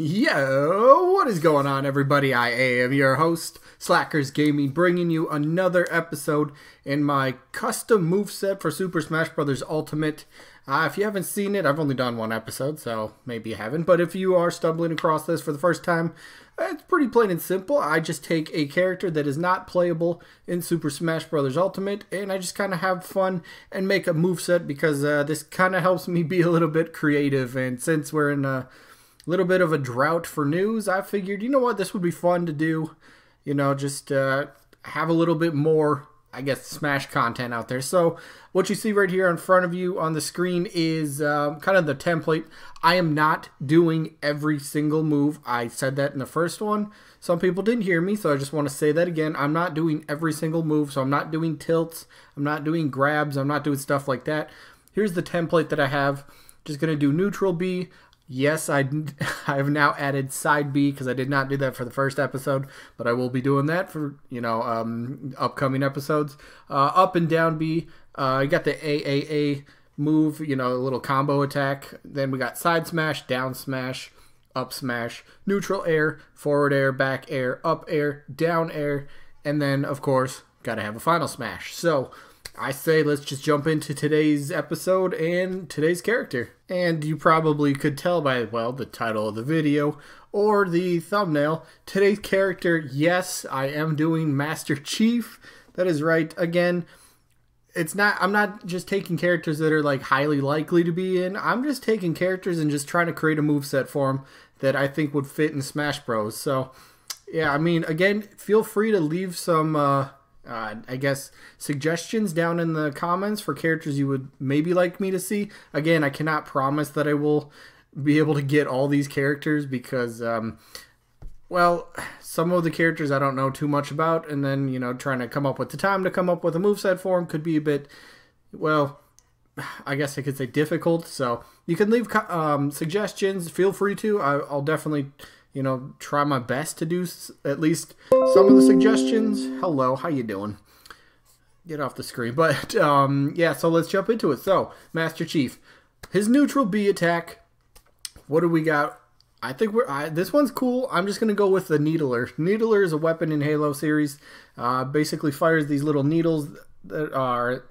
Yo, what is going on, everybody? I am your host, Slackerz Gaming, bringing you another episode in my custom moveset for Super Smash Bros. Ultimate. If you haven't seen it, I've only done one episode, so maybe you haven't. But if you are stumbling across this for the first time, it's pretty plain and simple. I just take a character that is not playable in Super Smash Bros. Ultimate, and I just kind of have fun and make a moveset because this kind of helps me be a little bit creative. And since we're in a little bit of a drought for news, I figured, you know what, this would be fun to do, you know, just have a little bit more, I guess, Smash content out there. So what you see right here in front of you on the screen is kind of the template. I am not doing every single move. I said that in the first one. Some people didn't hear me, so I just want to say that again. I'm not doing every single move, so I'm not doing tilts. I'm not doing grabs. I'm not doing stuff like that. Here's the template that I have. Just going to do neutral B. Yes, I have now added side B because I did not do that for the first episode, but I will be doing that for, you know, upcoming episodes. Up and down B. I got the AAA move, you know, a little combo attack. Then we got side smash, down smash, up smash, neutral air, forward air, back air, up air, down air, and then, of course, got to have a final smash. So I say let's just jump into today's episode and today's character. And you probably could tell by, well, the title of the video or the thumbnail. Today's character, yes, I am doing Master Chief. That is right. Again, I'm not just taking characters that are like highly likely to be in. I'm just taking characters and just trying to create a moveset for them that I think would fit in Smash Bros. So, yeah, I mean, again, feel free to leave some I guess, suggestions down in the comments for characters you would maybe like me to see. Again, I cannot promise that I will be able to get all these characters because, well, some of the characters I don't know too much about, and then, you know, trying to come up with the time to come up with a moveset for them could be a bit, well, I guess I could say difficult. So you can leave suggestions. Feel free to. I'll definitely, you know, try my best to do at least some of the suggestions. Hello, how you doing? Get off the screen. But, yeah, so let's jump into it. So, Master Chief. His neutral B attack. What do we got? I think this one's cool. I'm just going to go with the Needler. Needler is a weapon in Halo series. Basically fires these little needles that are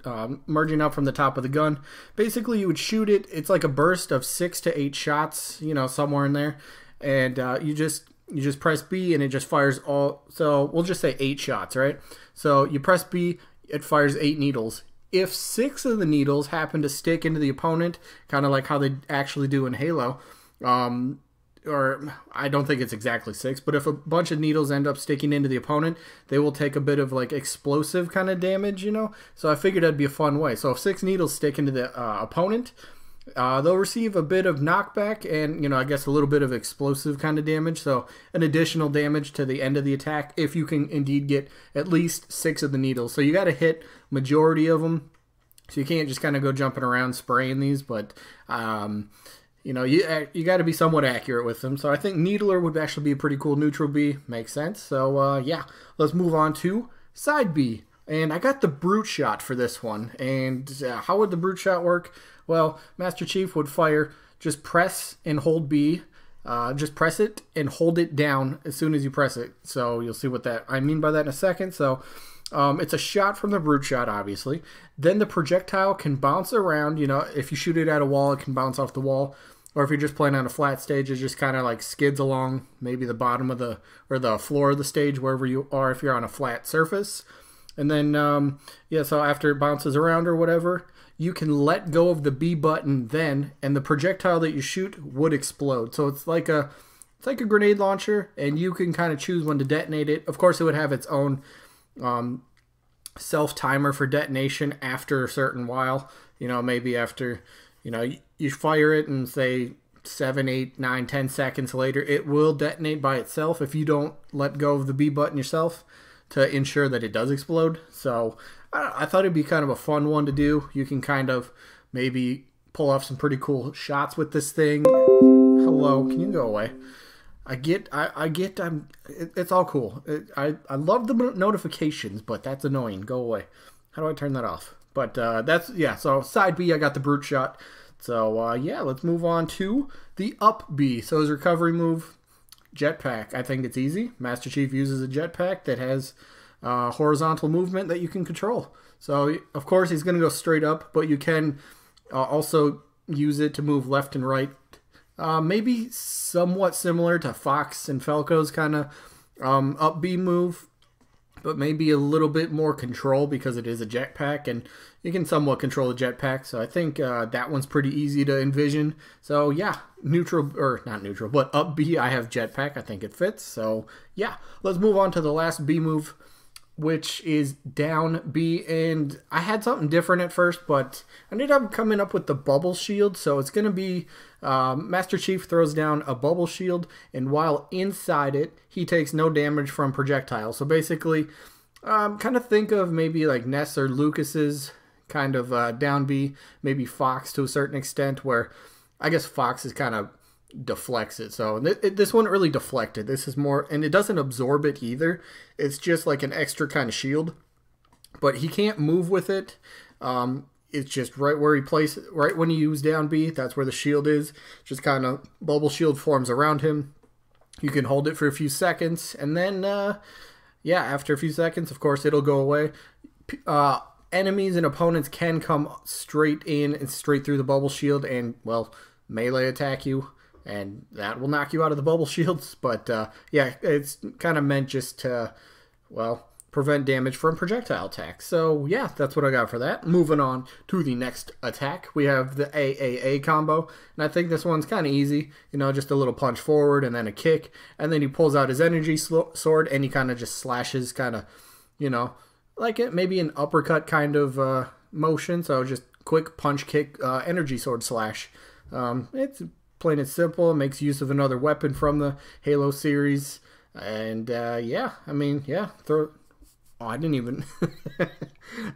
merging up from the top of the gun. Basically, you would shoot it. It's like a burst of 6 to 8 shots, you know, somewhere in there. And you just press B and it just fires all, so we'll just say 8 shots, right? So you press B, it fires 8 needles. If 6 of the needles happen to stick into the opponent, kind of like how they actually do in Halo, or I don't think it's exactly 6, but if a bunch of needles end up sticking into the opponent, they will take a bit of like explosive kind of damage, you know? So I figured that'd be a fun way. So if 6 needles stick into the opponent, they'll receive a bit of knockback and, you know, I guess a little bit of explosive kind of damage. So an additional damage to the end of the attack if you can indeed get at least 6 of the needles. So you got to hit majority of them. So you can't just kind of go jumping around spraying these, but, you know, you got to be somewhat accurate with them. So I think Needler would actually be a pretty cool neutral B. Makes sense. So, yeah, let's move on to side B. And I got the Brute Shot for this one. And how would the Brute Shot work? Well, Master Chief would fire, just press and hold B. Just press it and hold it down as soon as you press it. So you'll see what I mean by that in a second. So it's a shot from the Brute Shot, obviously. Then the projectile can bounce around. You know, if you shoot it at a wall, it can bounce off the wall. Or if you're just playing on a flat stage, it just kind of like skids along maybe the bottom of the, or the floor of the stage, wherever you are, if you're on a flat surface. And then, yeah, so after it bounces around or whatever, you can let go of the B button then, and the projectile that you shoot would explode. So it's like a grenade launcher, and you can kind of choose when to detonate it. Of course, it would have its own self-timer for detonation after a certain while. You know, maybe after, you know, you fire it and say 7, 8, 9, 10 seconds later, it will detonate by itself if you don't let go of the B button yourself to ensure that it does explode. So I thought it'd be kind of a fun one to do. You can kind of maybe pull off some pretty cool shots with this thing. Hello, can you go away? It's all cool. I love the notifications, but that's annoying. Go away. How do I turn that off? But that's, yeah, so side B, I got the Brute Shot. So, yeah, let's move on to the up B. So his recovery move, jetpack. I think it's easy. Master Chief uses a jetpack that has horizontal movement that you can control. So, of course, he's going to go straight up, but you can also use it to move left and right. Maybe somewhat similar to Fox and Falco's kind of up B move, but maybe a little bit more control because it is a jetpack, and you can somewhat control the jetpack. So I think that one's pretty easy to envision. So yeah, neutral, or not neutral, but up B, I have jetpack. I think it fits. So yeah, let's move on to the last B move, which is down B. And I had something different at first, but I ended up coming up with the bubble shield. So it's going to be Master Chief throws down a bubble shield, and while inside it, he takes no damage from projectiles. So basically, kind of think of maybe like Ness or Lucas's kind of down B, maybe Fox to a certain extent, where I guess Fox is kind of deflects it. So this one really deflected. This is more, and it doesn't absorb it either. It's just like an extra kind of shield, but he can't move with it. It's just right where he places it, right when you use down B, that's where the shield is. Just kind of bubble shield forms around him. You can hold it for a few seconds, and then yeah, after a few seconds, of course, it'll go away. Enemies and opponents can come straight in and straight through the bubble shield and, well, melee attack you, and that will knock you out of the bubble shields. But yeah, it's kind of meant just to, well, prevent damage from projectile attacks. So yeah, that's what I got for that. Moving on to the next attack, we have the AAA combo, and I think this one's kind of easy. You know, just a little punch forward and then a kick, and then he pulls out his energy sword and he kind of just slashes, kind of, you know, like it maybe an uppercut kind of motion. So just quick punch kick, energy sword slash. It's plain and simple. It makes use of another weapon from the Halo series, and yeah, I mean, yeah, throw. Oh, I didn't even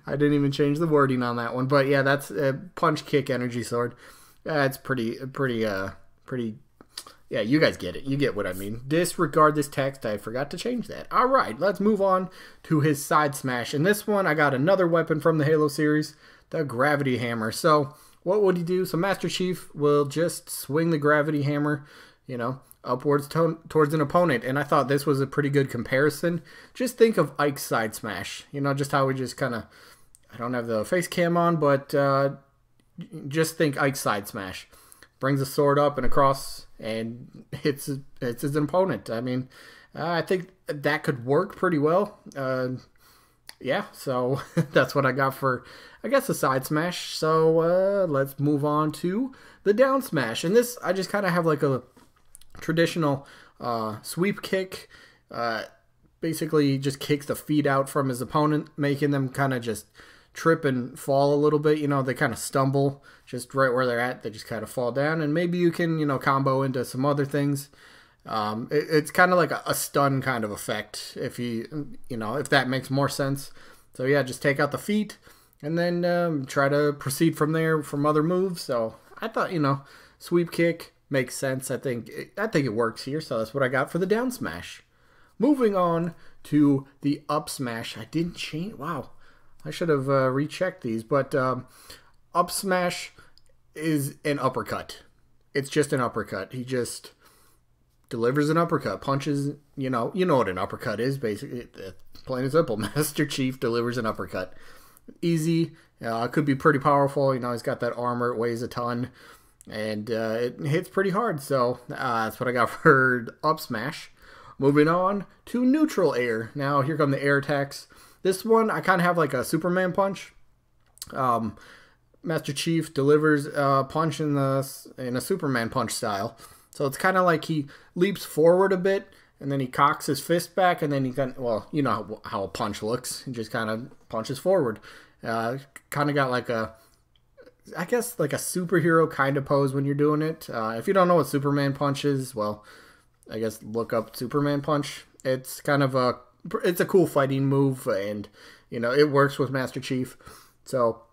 I didn't even change the wording on that one. But yeah, that's a punch kick energy sword. That's pretty yeah, you guys get it. You get what I mean. Disregard this text. I forgot to change that. All right, let's move on to his side smash. And this one, I got another weapon from the Halo series, the gravity hammer. So what would he do? So Master Chief will just swing the gravity hammer, you know, upwards towards an opponent. And I thought this was a pretty good comparison. Just think of Ike's side smash. You know, just how we just kind of, I don't have the face cam on, but just think Ike's side smash. Brings a sword up and across and hits his opponent. I mean, I think that could work pretty well. Yeah, so that's what I got for, I guess, a side smash. So let's move on to the down smash. And this, I just kind of have like a traditional sweep kick. Basically, he just kicks the feet out from his opponent, making them kind of just trip and fall a little bit. You know, they kind of stumble just right where they're at. They just kind of fall down, and maybe you can, you know, combo into some other things. It's kind of like a stun kind of effect, if you know, if that makes more sense. So yeah, just take out the feet and then try to proceed from there from other moves. So I thought, you know, sweep kick makes sense. I think it works here. So that's what I got for the down smash. Moving on to the up smash. I didn't change. Wow, I should have rechecked these. But up smash is an uppercut. It's just an uppercut. He just delivers an uppercut, punches, you know what an uppercut is, basically, plain and simple. Master Chief delivers an uppercut. Easy, could be pretty powerful, you know, he's got that armor, it weighs a ton, and it hits pretty hard, so that's what I got for up smash. Moving on to neutral air. Now, here come the air attacks. This one, I kind of have like a Superman punch. Master Chief delivers a punch in a Superman punch style. So it's kind of like he leaps forward a bit, and then he cocks his fist back, and then he kind of, well, you know how a punch looks. He just kind of punches forward. Kind of got like a, I guess like a superhero kind of pose when you're doing it. If you don't know what Superman punch is, well, I guess look up Superman punch. It's kind of it's a cool fighting move, and you know it works with Master Chief. So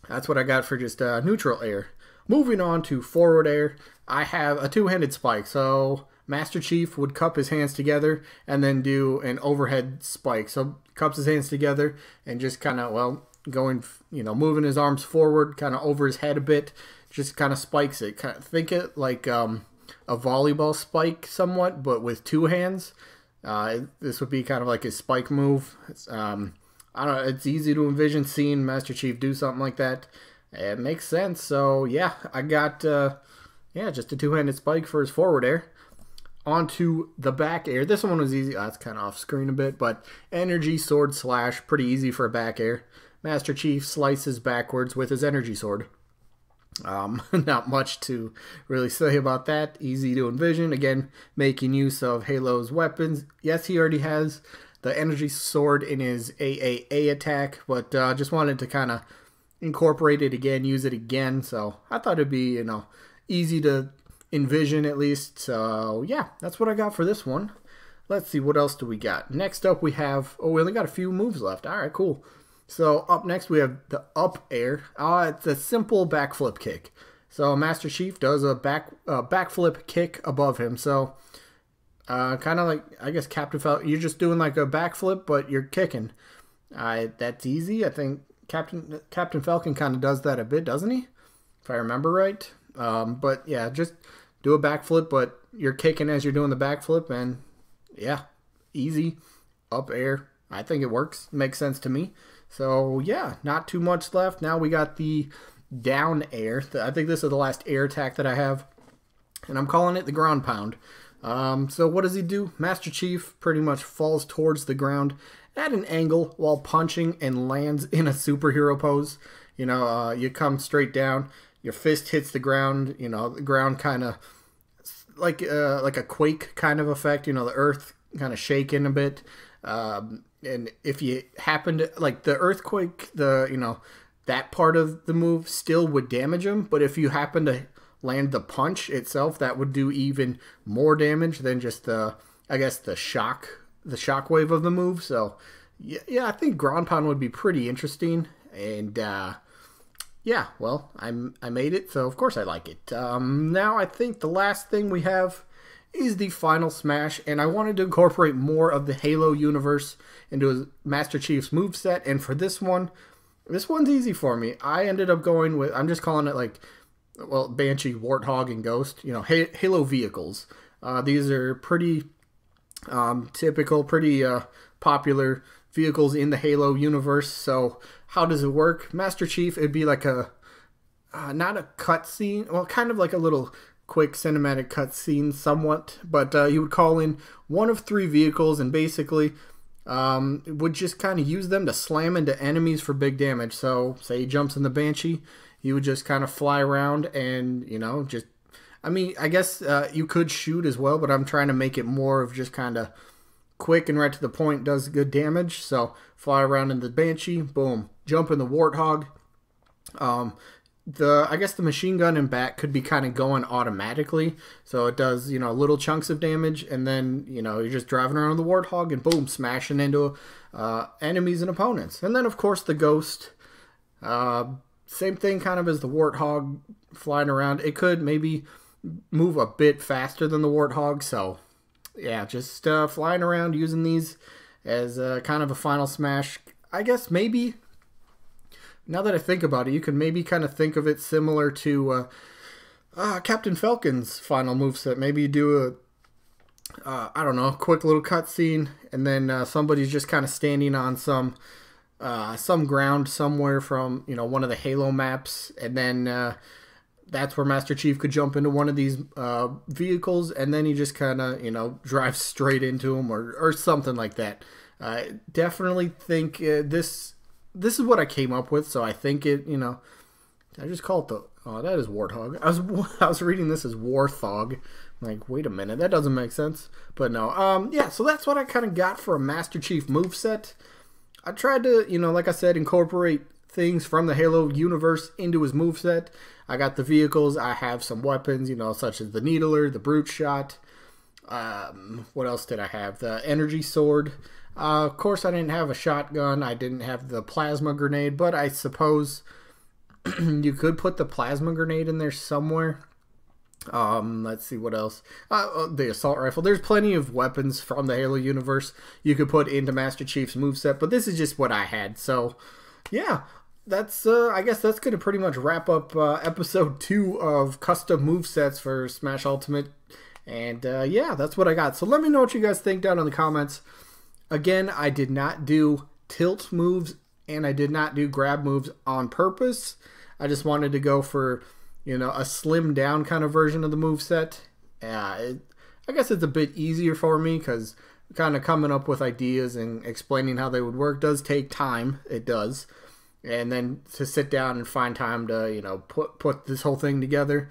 that's what I got for just neutral air. Moving on to forward air, I have a two-handed spike. So Master Chief would cup his hands together and then do an overhead spike. So cups his hands together and just kind of, well, going, you know, moving his arms forward, kind of over his head a bit, just kind of spikes it. Think it like a volleyball spike somewhat, but with two hands. This would be kind of like his spike move. I don't know, it's easy to envision seeing Master Chief do something like that. It makes sense. So yeah, I got just a two-handed spike for his forward air. Onto the back air. This one was easy. It's kind of off screen a bit, but energy sword slash, pretty easy for a back air. Master Chief slices backwards with his energy sword. Not much to really say about that. Easy to envision. Again, making use of Halo's weapons. Yes, he already has the energy sword in his AAA attack, but just wanted to kind of incorporate it again, use it again. So I thought it'd be, easy to envision at least. So yeah, that's what I got for this one. Let's see, what else do we got? Next up we have, we only got a few moves left. All right, cool. So up next we have the up air. It's a simple backflip kick. So Master Chief does a backflip kick above him. So kind of like, I guess, Captain Falcon, you're just doing like a backflip, but you're kicking. That's easy. I think Captain Falcon kind of does that a bit, doesn't he? If I remember right. But yeah, just do a backflip, but you're kicking as you're doing the backflip, and yeah, easy up air. I think it works. Makes sense to me. So yeah, not too much left. Now we got the down air. I think this is the last air attack that I have, and I'm calling it the ground pound. So what does he do? Master Chief pretty much falls towards the ground at an angle while punching and lands in a superhero pose. You come straight down. Your fist hits the ground, the ground kind of like a quake kind of effect, the earth kind of shaking a bit. And if you happen to, like the earthquake, that part of the move still would damage him. But if you happen to land the punch itself, that would do even more damage than just the shockwave of the move. So yeah, I think ground pound would be pretty interesting. And, yeah, well, I made it, so of course I like it. Now I think the last thing we have is the final smash, and I wanted to incorporate more of the Halo universe into Master Chief's moveset, and for this one's easy for me. I ended up going with, I'm just calling it Banshee, Warthog, and Ghost, Halo vehicles. These are pretty typical, pretty popular vehicles in the Halo universe. So how does it work? Master Chief, it'd be like not a cutscene, well, kind of like a little quick cinematic cutscene somewhat, but you would call in one of three vehicles and basically would just kind of use them to slam into enemies for big damage. So say he jumps in the Banshee, he would just kind of fly around and, I guess you could shoot as well, but I'm trying to make it more of just kind of quick and right to the point, does good damage. So fly around in the Banshee, boom, jump in the Warthog. I guess the machine gun and bat could be kind of going automatically, so it does little chunks of damage, and then you're just driving around the Warthog and boom, smashing into enemies and opponents. And then of course the Ghost, same thing kind of as the Warthog, flying around. It could maybe move a bit faster than the Warthog, so yeah, just flying around using these as kind of a final smash. I guess maybe, now that I think about it, you can maybe kind of think of it similar to Captain Falcon's final moveset. Maybe you do I don't know, quick little cutscene, and then somebody's just kind of standing on some ground somewhere from one of the Halo maps, and then that's where Master Chief could jump into one of these vehicles, and then he just kind of, drives straight into him or something like that. I definitely think this is what I came up with, so I think it, I just call it that is Warthog. I was reading this as Warthog. I'm like, wait a minute, that doesn't make sense. But no, yeah, so that's what I kind of got for a Master Chief moveset. I tried to, like I said, incorporate things from the Halo universe into his moveset. I got the vehicles. I have some weapons, such as the Needler, the Brute Shot. What else did I have? The Energy Sword. Of course, I didn't have a shotgun. I didn't have the plasma grenade, but I suppose you could put the plasma grenade in there somewhere. Let's see what else. The assault rifle. There's plenty of weapons from the Halo universe you could put into Master Chief's moveset, but this is just what I had. So, yeah. that's I guess that's gonna pretty much wrap up episode 2 of custom movesets for Smash Ultimate. And yeah, that's what I got. So let me know what you guys think down in the comments. Again, I did not do tilt moves and I did not do grab moves on purpose. I just wanted to go for, you know, a slimmed down kind of version of the moveset. I guess it's a bit easier for me because kind of coming up with ideas and explaining how they would work does take time. It does. And then to sit down and find time to, you know, put this whole thing together,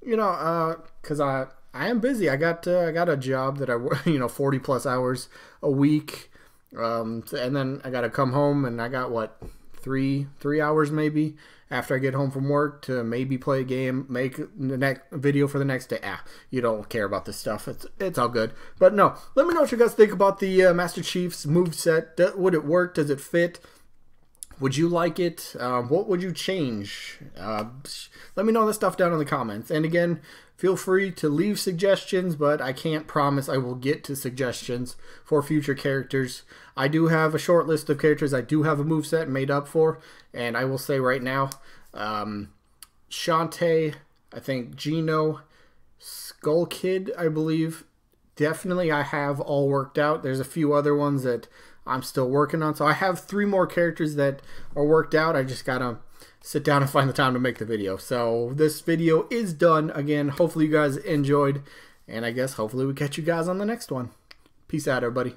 you know, because I am busy. I got a job that I work, you know, 40 plus hours a week, and then I got to come home and I got what, three hours maybe after I get home from work to maybe play a game, make the next video for the next day. You don't care about this stuff. It's all good. But no, let me know what you guys think about the Master Chief's moveset. Would it work? Does it fit? Would you like it? What would you change? Let me know that stuff down in the comments. And again, feel free to leave suggestions, but I can't promise I will get to suggestions for future characters. I do have a short list of characters I do have a moveset made up for, and I will say right now, Shantae, I think Gino, Skull Kid, I believe, definitely I have all worked out. There's a few other ones that I'm still working on. So I have 3 more characters that are worked out. I just gotta sit down and find the time to make the video. So this video is done. Again, hopefully you guys enjoyed. And I guess hopefully we catch you guys on the next one. Peace out, everybody.